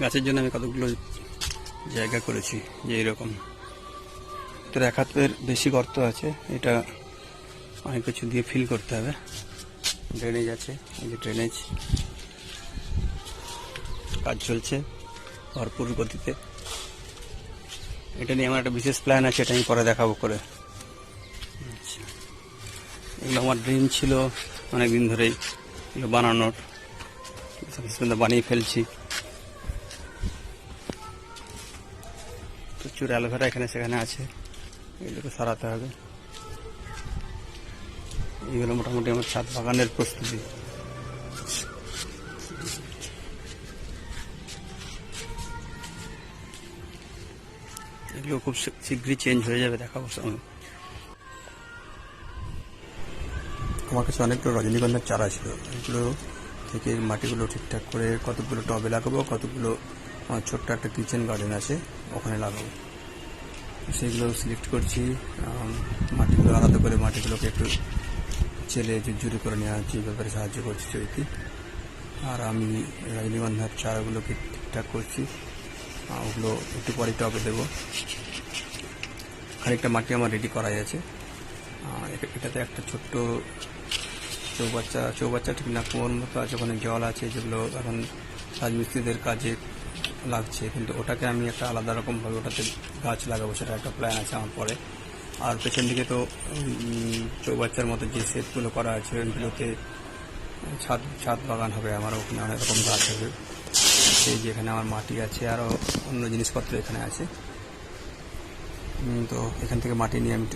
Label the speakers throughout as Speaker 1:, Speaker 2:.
Speaker 1: গাছের জন্য আমি কতগুলো জায়গা করেছি যে এরকম। তোর 1 হাতের বেশি গর্ত আছে, এটা অনেক কিছু দিয়ে ফিল করতে হবে। ড্রেনেজ আছে, এই যে ড্রেনেজ কাজ চলছে ভরপুর গতিতে। এটা নিয়ে আমার একটা বিশেষ প্ল্যান আছে, এটা আমি পরে দেখাবো করে। আচ্ছা, এগুলো আমার ড্রিম ছিল অনেক দিন ধরেই এগুলো বানানোর, বানিয়ে ফেলছি। প্রচুর অ্যালোভেরা এখানে সেখানে আছে, এগুলোকে সরাতে হবে। এইগুলো মোটামুটি আমার ছাদ বাগানের প্রস্তুতি। এগুলো খুব শীঘ্রই চেঞ্জ হয়ে যাবে, দেখাবো সামনে। আমার কাছে অনেকগুলো রজনীগন্ধার চারা ছিল, এগুলো থেকে মাটিগুলো ঠিকঠাক করে কতগুলো টবে লাগাবো, কতগুলো আমার ছোট্ট একটা কিচেন গার্ডেন আছে ওখানে লাগাবো, সেগুলো সিলেক্ট করছি। মাটিগুলো আলাদা করে মাটিগুলোকে একটু চেলে ঝুরঝুরি করে নেওয়া হচ্ছে, এই ব্যাপারে সাহায্য করছি চৈতি। আর আমি রজনীগন্ধার চারাগুলোকে ঠিকঠাক করছি, ওগুলো একটু পরে টবে দেবো। খানিকটা মাটি আমার রেডি করাই আছে। এটাতে একটা ছোট্ট চৌবাচ্চা ঠিক না, কুয়োর মতো আছে, ওখানে জল আছে, যেগুলো এখন রাজমিস্ত্রিদের কাজে লাগছে, কিন্তু ওটাকে আমি একটা আলাদা রকমভাবে ওটাতে গাছ লাগাবো, সেটা একটা প্ল্যান আছে আমার পরে। আর পেছন দিকে তো চৌবাচ্চার মতো যে সেটগুলো করা আছে, ওইগুলোতে ছাদ বাগান হবে আমার, ওখানে অনেক রকম গাছ হবে। সেই যেখানে আমার মাটি আছে, আরও অন্য জিনিসপত্র এখানে আছে। তো এখান থেকে মাটি নিয়ে আমি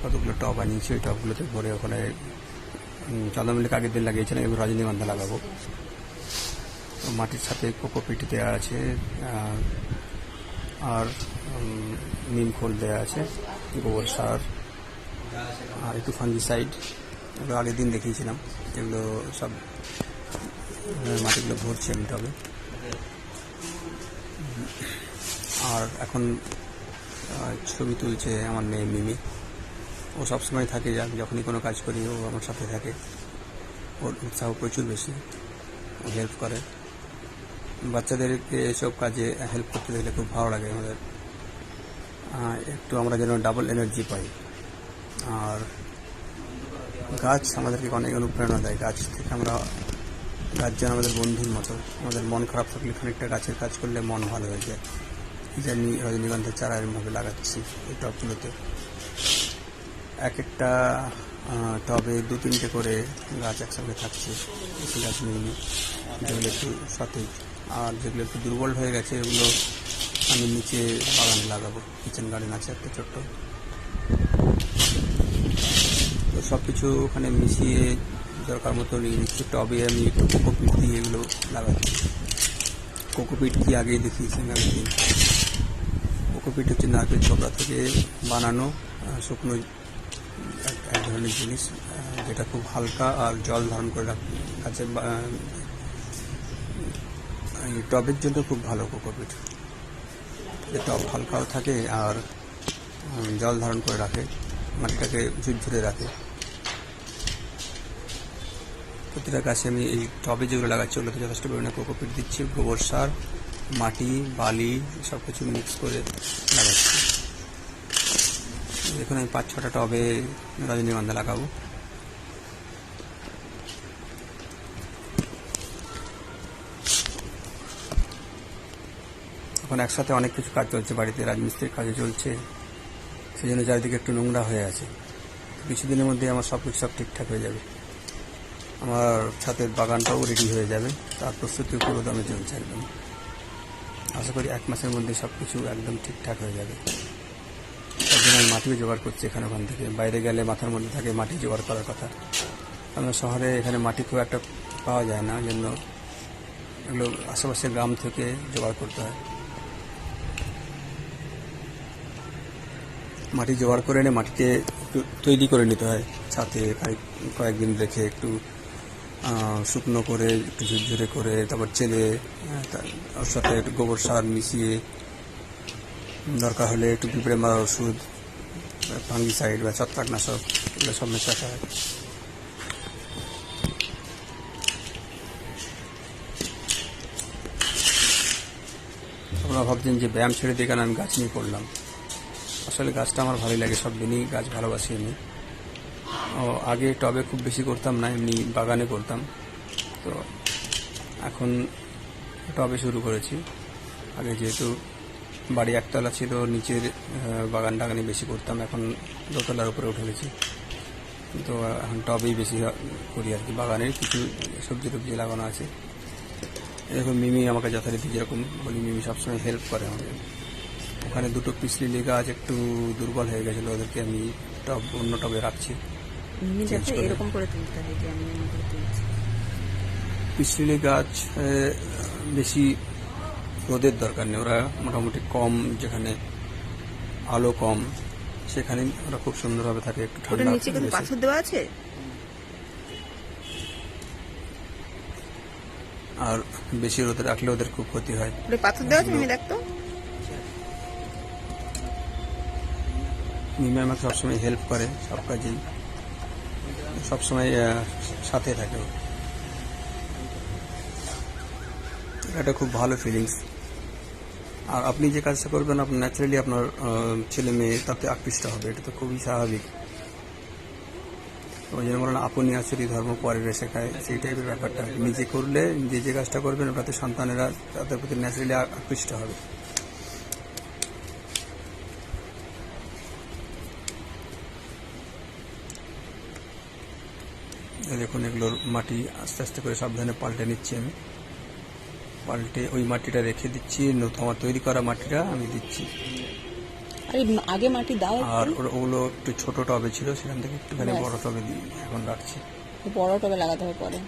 Speaker 1: কতগুলো টব আনিয়েছি, ওই টবগুলোতে ভরে ওখানে চন্দ্রমল্লিকা আগের দিন লাগিয়েছিলাম, এবার রজনীগন্ধা লাগাবো। তো মাটির সাথে কোকোপিট দেওয়া আছে, আর নিম খোল দেওয়া আছে, গোবর সার, আর একটু ফাঙ্গিসাইড, এগুলো আগের দিন দেখিয়েছিলাম। এগুলো সব মাটিগুলো ভরছি আমি টবে। আর এখন ছবি তুলছে আমার মেয়ে মিমি, ও সবসময় থাকে, যখনই কোনো কাজ করি ও আমার সাথে থাকে। ওর উৎসাহ প্রচুর বেশি, ও হেল্প করে। বাচ্চাদেরকে এসব কাজে হেল্প করতে দেখলে খুব ভালো লাগে আমাদের, একটু আমরা যেন ডাবল এনার্জি পাই। আর গাছ আমাদেরকে অনেক অনুপ্রেরণা দেয়, গাছ থেকে গাছ যেন আমাদের বন্ধুর মতো। আমাদের মন খারাপ থাকলে খানিকটা গাছের কাজ করলে মন ভালো হয়ে যায়। এই জন্য রজনীগন্ধার চারা এরমভাবে লাগাচ্ছি এই টবগুলোতে। এক একটা টবে 2-3টে করে গাছ একসঙ্গে থাকছে, বেশি গাছ নেই, যেগুলো একটু সতেজ। আর যেগুলো একটু দুর্বল হয়ে গেছে, এগুলো আমি নিচে বাগানে লাগাবো, কিচেন গার্ডেন আছে একটা ছোট্ট। তো সব কিছু ওখানে মিশিয়ে দরকার মতো নিয়ে নিচ্ছি। টবে আমি একটু কোকোপিট দিয়ে এগুলো লাগাচ্ছি। কোকোপিট কি আগেই দেখিয়েছি আগের। কোকোপিট হচ্ছে নারকেল ছোবড়া থেকে বানানো শুকনো এক ধরনের জিনিস, যেটা খুব হালকা আর জল ধারণ করে রাখছে। টবের জন্য খুব ভালো কোকোপিট, টব হালকাও থাকে আর জল ধারণ করে রাখে, মাটিটাকে ঝুরঝুরে রাখে। প্রতিটা গাছে আমি এই টবে যেগুলো লাগাচ্ছি ওগুলোতে যথেষ্ট পরিমাণে কোকোপিট দিচ্ছি, গোবর সার, মাটি, বালি সব কিছু মিক্স করে লাগাচ্ছি। দেখুন আমি 5-6টা টবে রজনীগন্ধা লাগাবো। এখন একসাথে অনেক কিছু কাজ চলছে বাড়িতে, রাজমিস্ত্রির কাজে চলছে, সেই জন্য চারিদিকে একটু নোংরা হয়ে আছে। কিছুদিনের মধ্যে আমার সব ঠিকঠাক হয়ে যাবে, আমার ছাদের বাগানটাও রেডি হয়ে যাবে, তার প্রস্তুতি পুরো দমে চলছে একদম। আশা করি 1 মাসের মধ্যে সব কিছু একদম ঠিকঠাক হয়ে যাবে। তার জন্য আমি মাটিও জোগাড় করছি ওখান থেকে। বাইরে গেলে মাথার মধ্যে থাকে মাটি জোগাড় করার কথা, আমরা শহরে এখানে মাটি খুব একটা পাওয়া যায় না, জন্য এগুলো আশেপাশের গ্রাম থেকে জোগাড় করতে হয়। মাটি জোগাড় করে এনে মাটিকে একটু তৈরি করে নিতে হয়, ছাতে কয়েকদিন রেখে একটু শুকনো করে, একটু ঝুরঝুরে করে, তারপর চেলে, তার সাথে একটু গোবর সার মিশিয়ে, দরকার হলে একটু পিঁপড়ে মারার ওষুধ, ফাঙ্গিসাইড বা ছত্রাকনাশক, এগুলো সব মেশাতে হয়। আপনারা ভাবছেন যে ব্যায়াম ছেড়ে দিয়ে কেন আমি গাছ নিয়ে করলাম। আসলে গাছটা আমার ভালোই লাগে, সব দিনই গাছ ভালোবাসি আমি। আগে টবে খুব বেশি করতাম না, এমনি বাগানে করতাম। তো এখন টবে শুরু করেছি। আগে যেহেতু বাড়ি একতলা ছিল, নিচের বাগান টাগানে বেশি করতাম, এখন দোতলার উপরে উঠে গেছি। তো এখন টবেই বেশি করি আর কি। বাগানের কিছু সবজি টবজি লাগানো আছে। এরকম মিমি আমাকে যথারীতি যেরকম বলি, মিমি সবসময় হেল্প করে আমাকে। ওখানে দুটো পিস লিলি গাছ একটু দুর্বল হয়ে গেছিলো, ওদেরকে আমি অন্য টবে রাখছি।
Speaker 2: এরকম করে তুলতে হয় যে আমি এমন করে তুলছি।
Speaker 1: পিস লিলি গাছ বেশি রোদের দরকার নেই, ওরা মোটামুটি কম, যেখানে আলো কম সেখানে ওরা খুব সুন্দরভাবে থাকে। একটু ঠান্ডা
Speaker 2: নিচে কিন্তু পাথর দেওয়া আছে,
Speaker 1: আর বেশি রোদে রাখলে ওদের খুব ক্ষতি হয়।
Speaker 2: পাথর দেওয়া আছে, আমি দেখতো।
Speaker 1: মিমি আমাকে সবসময় হেল্প করে সব কাজেই, সবসময় সাথে থাকে। এটা খুব ভালো ফিলিংস। আর আপনি যে কাজটা করবেন, আপনার ন্যাচারালি আপনার ছেলে মেয়ে তাতে আকৃষ্ট হবে, এটা তো খুবই স্বাভাবিক। ওই জন্য বলেন আপনি আচরি ধর্ম পরের শেখায়, সেই টাইপের ব্যাপারটা। নিজে করলে যে কাজটা করবেন ওটাতে সন্তানেরা তাদের প্রতি ন্যাচারালি আকৃষ্ট হবে। দেখুন এগুলোর মাটি আস্তে আস্তে করে সাবধানে পাল্টে নিচ্ছি আমি। পাল্টে ওই মাটিটা রেখে দিচ্ছি, আমার তৈরি করা মাটিটা আমি দিচ্ছি।
Speaker 2: আগে মাটি দাও,
Speaker 1: আর ওগুলো একটু ছোট টবে ছিল, সেখান থেকে একটুখানি বড় টবে দিয়ে এখন রাখছি।
Speaker 2: বড় টবে লাগাতে হবে পরে।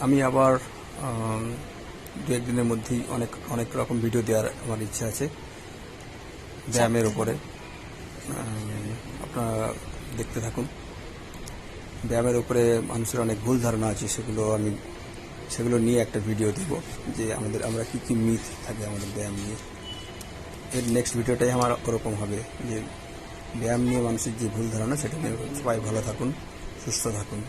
Speaker 1: আমি আবার দু একদিনের মধ্যেই অনেক রকম ভিডিও দেওয়ার আমার ইচ্ছা আছে ব্যায়ামের উপরে। আপনারা দেখতে থাকুন। ব্যায়ামের উপরে মানুষের অনেক ভুল ধারণা আছে, সেগুলো নিয়ে একটা ভিডিও দেব, যে আমরা কি মিথ থাকে আমাদের ব্যায়াম নিয়ে। এর নেক্সট ভিডিওটাই আমার ওরকম হবে, যে ব্যায়াম নিয়ে মানুষের যে ভুল ধারণা সেটা নিয়ে। সবাই ভালো থাকুন, সুস্থ থাকুন।